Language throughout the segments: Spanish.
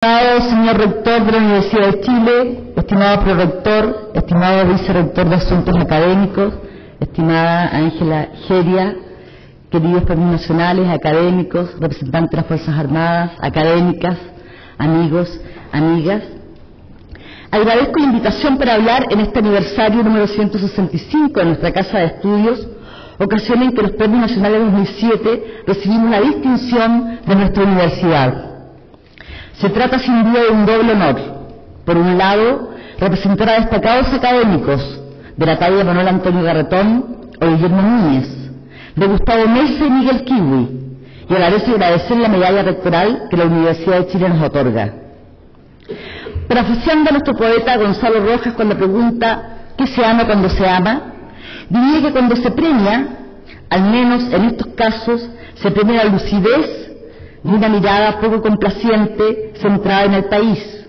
Estimado señor rector de la Universidad de Chile, estimado prorector, estimado vicerrector de Asuntos Académicos, estimada Ángela Geria, queridos premios nacionales, académicos, representantes de las Fuerzas Armadas, académicas, amigos, amigas. Agradezco la invitación para hablar en este aniversario número 165 de nuestra Casa de Estudios, ocasión en que los premios nacionales 2007 recibimos la distinción de nuestra universidad. Se trata sin duda de un doble honor. Por un lado, representar a destacados académicos de la talla de Manuel Antonio Garretón o Guillermo Núñez, de Gustavo Meza y Miguel Kiwi, y a la vez agradecer la medalla rectoral que la Universidad de Chile nos otorga. Parafraseando a nuestro poeta Gonzalo Rojas cuando pregunta ¿qué se ama cuando se ama?, diría que cuando se premia, al menos en estos casos, se premia la lucidez y una mirada poco complaciente centrada en el país,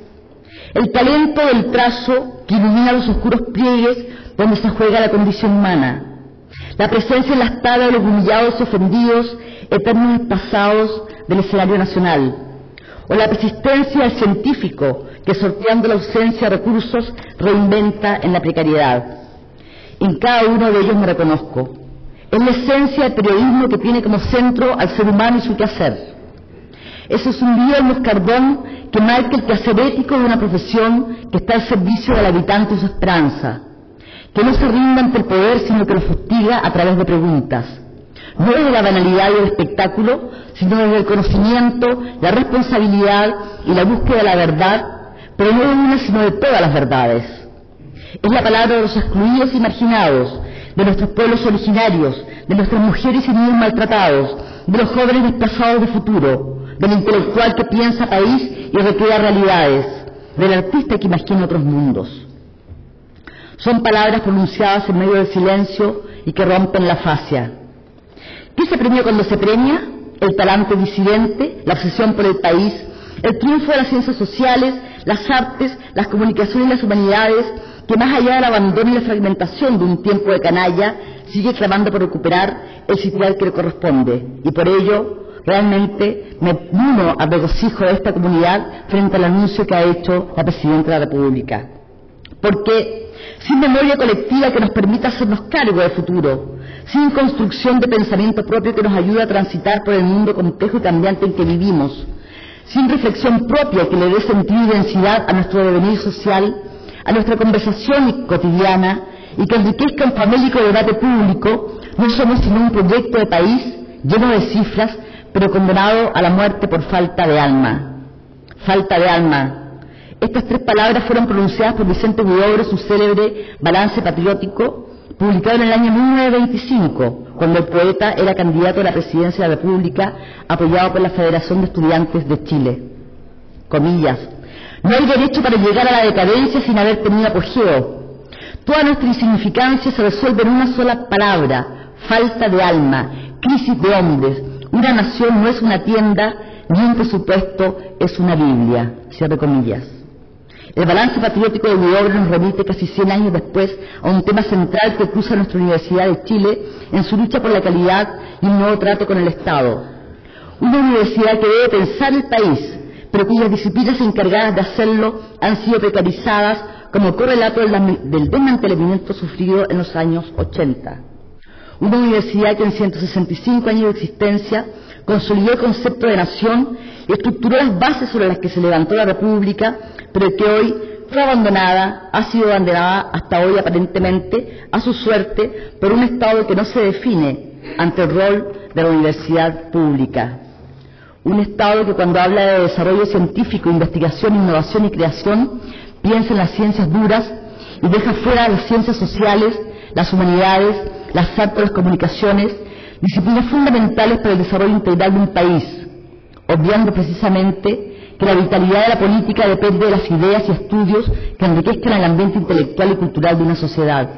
el talento del trazo que ilumina los oscuros pliegues donde se juega la condición humana, la presencia enlastada de los humillados y ofendidos eternos pasados del escenario nacional, o la persistencia del científico que, sorteando la ausencia de recursos, reinventa en la precariedad. En cada uno de ellos me reconozco. Es la esencia del periodismo que tiene como centro al ser humano y su quehacer. Eso es un lío en moscardón que marca el quehacer ético de una profesión que está al servicio del habitante y su esperanza, que no se rinde ante el poder, sino que lo fustiga a través de preguntas, no desde la banalidad y el espectáculo, sino desde el conocimiento, la responsabilidad y la búsqueda de la verdad, pero no de una, sino de todas las verdades. Es la palabra de los excluidos y marginados, de nuestros pueblos originarios, de nuestras mujeres y niños maltratados, de los jóvenes desplazados de futuro, del intelectual que piensa país y recrea realidades, del artista que imagina otros mundos. Son palabras pronunciadas en medio del silencio y que rompen la fascia. ¿Qué se premia cuando se premia? El talante disidente, la obsesión por el país, el triunfo de las ciencias sociales, las artes, las comunicaciones y las humanidades, que más allá del abandono y la fragmentación de un tiempo de canalla, sigue clamando por recuperar el sitial que le corresponde, y por ello realmente me uno al regocijo de esta comunidad frente al anuncio que ha hecho la Presidenta de la República. Porque sin memoria colectiva que nos permita hacernos cargo del futuro, sin construcción de pensamiento propio que nos ayude a transitar por el mundo complejo y cambiante en que vivimos, sin reflexión propia que le dé sentido y densidad a nuestro devenir social, a nuestra conversación cotidiana y que enriquezca un famélico debate público, no somos sino un proyecto de país lleno de cifras, pero condenado a la muerte por falta de alma. Falta de alma. Estas tres palabras fueron pronunciadas por Vicente Huidobro en su célebre Balance Patriótico, publicado en el año 1925, cuando el poeta era candidato a la presidencia de la República, apoyado por la Federación de Estudiantes de Chile. Comillas. No hay derecho para llegar a la decadencia sin haber tenido apogeo. Toda nuestra insignificancia se resuelve en una sola palabra: falta de alma, crisis de hombres. Una nación no es una tienda, ni un presupuesto es una Biblia. Cierre comillas. El Balance Patriótico de Huidobro nos remite casi 100 años después a un tema central que cruza nuestra Universidad de Chile en su lucha por la calidad y un nuevo trato con el Estado. Una universidad que debe pensar el país, pero cuyas disciplinas encargadas de hacerlo han sido precarizadas como correlato del desmantelamiento sufrido en los años 80. Una universidad que en 165 años de existencia consolidó el concepto de nación y estructuró las bases sobre las que se levantó la República, pero que hoy fue abandonada, ha sido abandonada hasta hoy aparentemente a su suerte por un Estado que no se define ante el rol de la universidad pública. Un Estado que cuando habla de desarrollo científico, investigación, innovación y creación, piensa en las ciencias duras y deja fuera las ciencias sociales, las humanidades, las artes, las comunicaciones, disciplinas fundamentales para el desarrollo integral de un país, obviando precisamente que la vitalidad de la política depende de las ideas y estudios que enriquezcan el ambiente intelectual y cultural de una sociedad,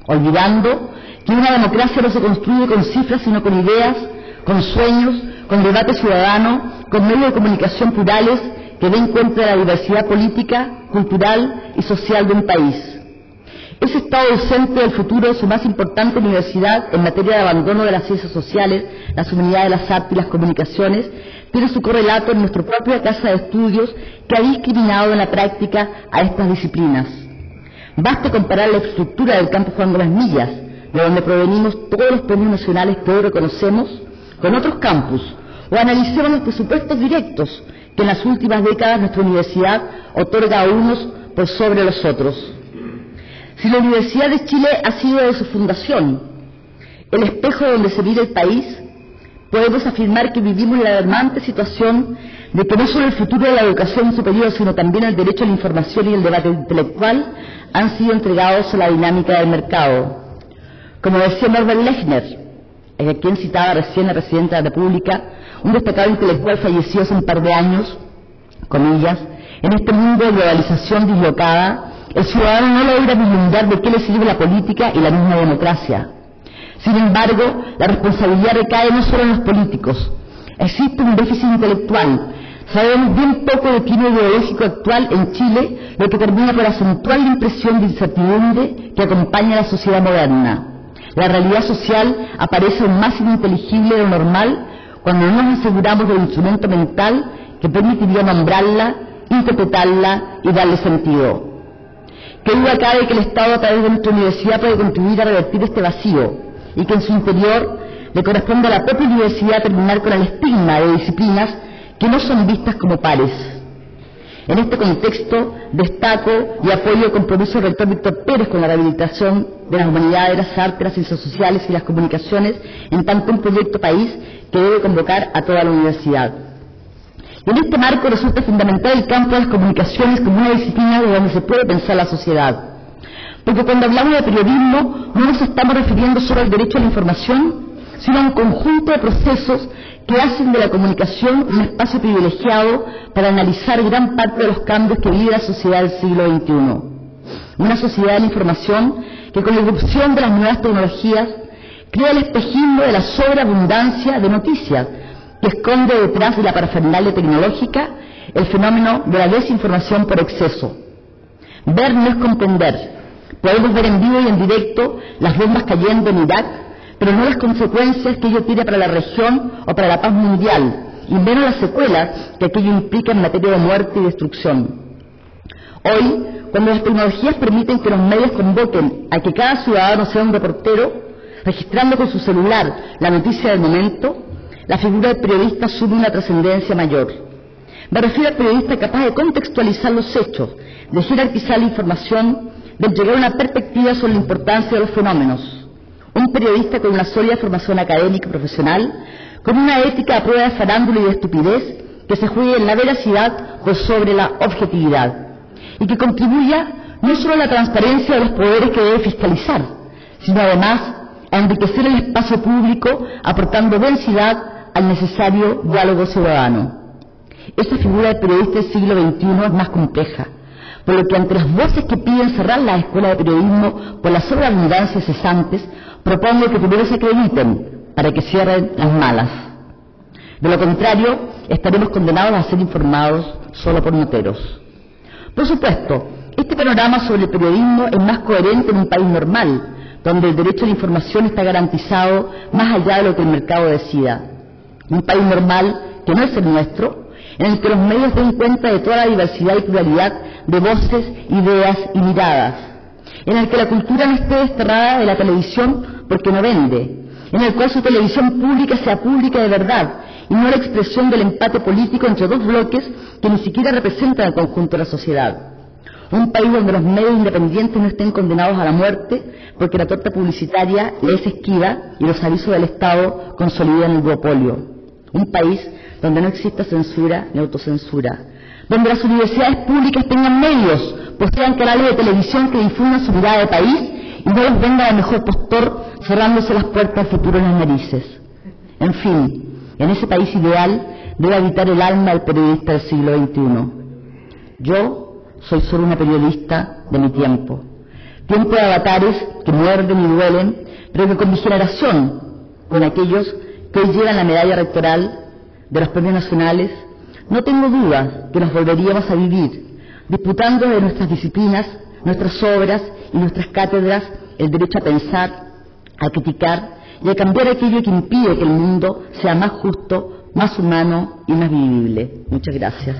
olvidando que una democracia no se construye con cifras sino con ideas, con sueños, con debate ciudadano, con medios de comunicación plurales que den cuenta de la diversidad política, cultural y social de un país. Ese estado ausente del futuro de su más importante universidad en materia de abandono de las ciencias sociales, las humanidades, las artes y las comunicaciones, tiene su correlato en nuestra propia casa de estudios que ha discriminado en la práctica a estas disciplinas. Basta comparar la estructura del campo Juan Gómez Millas, de donde provenimos todos los premios nacionales que hoy reconocemos, con otros campus, o analicemos los presupuestos directos que en las últimas décadas nuestra universidad otorga a unos por sobre los otros. Si la Universidad de Chile ha sido de su fundación el espejo donde se mira el país, podemos afirmar que vivimos la alarmante situación de que no solo el futuro de la educación superior, sino también el derecho a la información y el debate intelectual han sido entregados a la dinámica del mercado. Como decía Norbert Lechner, a quien citaba recién la Presidenta de la República, un destacado intelectual fallecido hace un par de años, comillas, en este mundo de globalización dislocada, el ciudadano no logra vislumbrar de qué le sirve la política y la misma democracia. Sin embargo, la responsabilidad recae no solo en los políticos. Existe un déficit intelectual. Sabemos bien poco del clima ideológico actual en Chile, lo que termina por acentuar la impresión de incertidumbre que acompaña a la sociedad moderna. La realidad social aparece aún más ininteligible de lo normal cuando no nos aseguramos del instrumento mental que permitiría nombrarla, interpretarla y darle sentido. Qué duda cabe que el Estado a través de nuestra universidad puede contribuir a revertir este vacío y que en su interior le corresponde a la propia universidad terminar con el estigma de disciplinas que no son vistas como pares. En este contexto destaco y apoyo el compromiso del rector Víctor Pérez con la rehabilitación de las humanidades, las artes, las ciencias sociales y las comunicaciones en tanto un proyecto país que debe convocar a toda la universidad. Y en este marco resulta fundamental el campo de las comunicaciones como una disciplina de donde se puede pensar la sociedad. Porque cuando hablamos de periodismo no nos estamos refiriendo solo al derecho a la información, sino a un conjunto de procesos que hacen de la comunicación un espacio privilegiado para analizar gran parte de los cambios que vive la sociedad del siglo XXI. Una sociedad de la información que con la irrupción de las nuevas tecnologías crea el espejismo de la sobreabundancia de noticias que esconde detrás de la parafernalia tecnológica el fenómeno de la desinformación por exceso. Ver no es comprender. Podemos ver en vivo y en directo las bombas cayendo en Irak, pero no las consecuencias que ello tiene para la región o para la paz mundial, y menos las secuelas que aquello implica en materia de muerte y destrucción. Hoy, cuando las tecnologías permiten que los medios convoquen a que cada ciudadano sea un reportero, registrando con su celular la noticia del momento, la figura del periodista asume una trascendencia mayor. Me refiero al periodista capaz de contextualizar los hechos, de jerarquizar la información, de entregar una perspectiva sobre la importancia de los fenómenos. Un periodista con una sólida formación académica y profesional, con una ética a prueba de farándula y de estupidez, que se juegue en la veracidad por sobre la objetividad, y que contribuya no solo a la transparencia de los poderes que debe fiscalizar, sino además a enriquecer el espacio público, aportando densidad al necesario diálogo ciudadano. Esa figura del periodista del siglo XXI es más compleja, por lo que ante las voces que piden cerrar la escuela de periodismo por la sobreabundancia cesantes, propongo que primero se acrediten para que cierren las malas. De lo contrario, estaremos condenados a ser informados solo por noteros. Por supuesto, este panorama sobre el periodismo es más coherente en un país normal, donde el derecho a la información está garantizado más allá de lo que el mercado decida. Un país normal, que no es el nuestro, en el que los medios den cuenta de toda la diversidad y pluralidad de voces, ideas y miradas, en el que la cultura no esté desterrada de la televisión porque no vende, en el cual su televisión pública sea pública de verdad y no la expresión del empate político entre dos bloques que ni siquiera representan al conjunto de la sociedad. Un país donde los medios independientes no estén condenados a la muerte porque la torta publicitaria les esquiva y los avisos del Estado consolidan el duopolio. Un país donde no exista censura ni autocensura, donde las universidades públicas tengan medios, posean canales de televisión que difundan su mirada de país y no los venga el mejor postor cerrándose las puertas al futuro en las narices. En fin, en ese país ideal debe habitar el alma del periodista del siglo XXI. Yo soy solo una periodista de mi tiempo de avatares que muerden y duelen, pero que con mi generación, con aquellos que hoy llevan la medalla rectoral de los premios nacionales, no tengo duda que nos volveríamos a vivir, disputando de nuestras disciplinas, nuestras obras y nuestras cátedras el derecho a pensar, a criticar y a cambiar aquello que impide que el mundo sea más justo más humano y más vivible. Muchas gracias.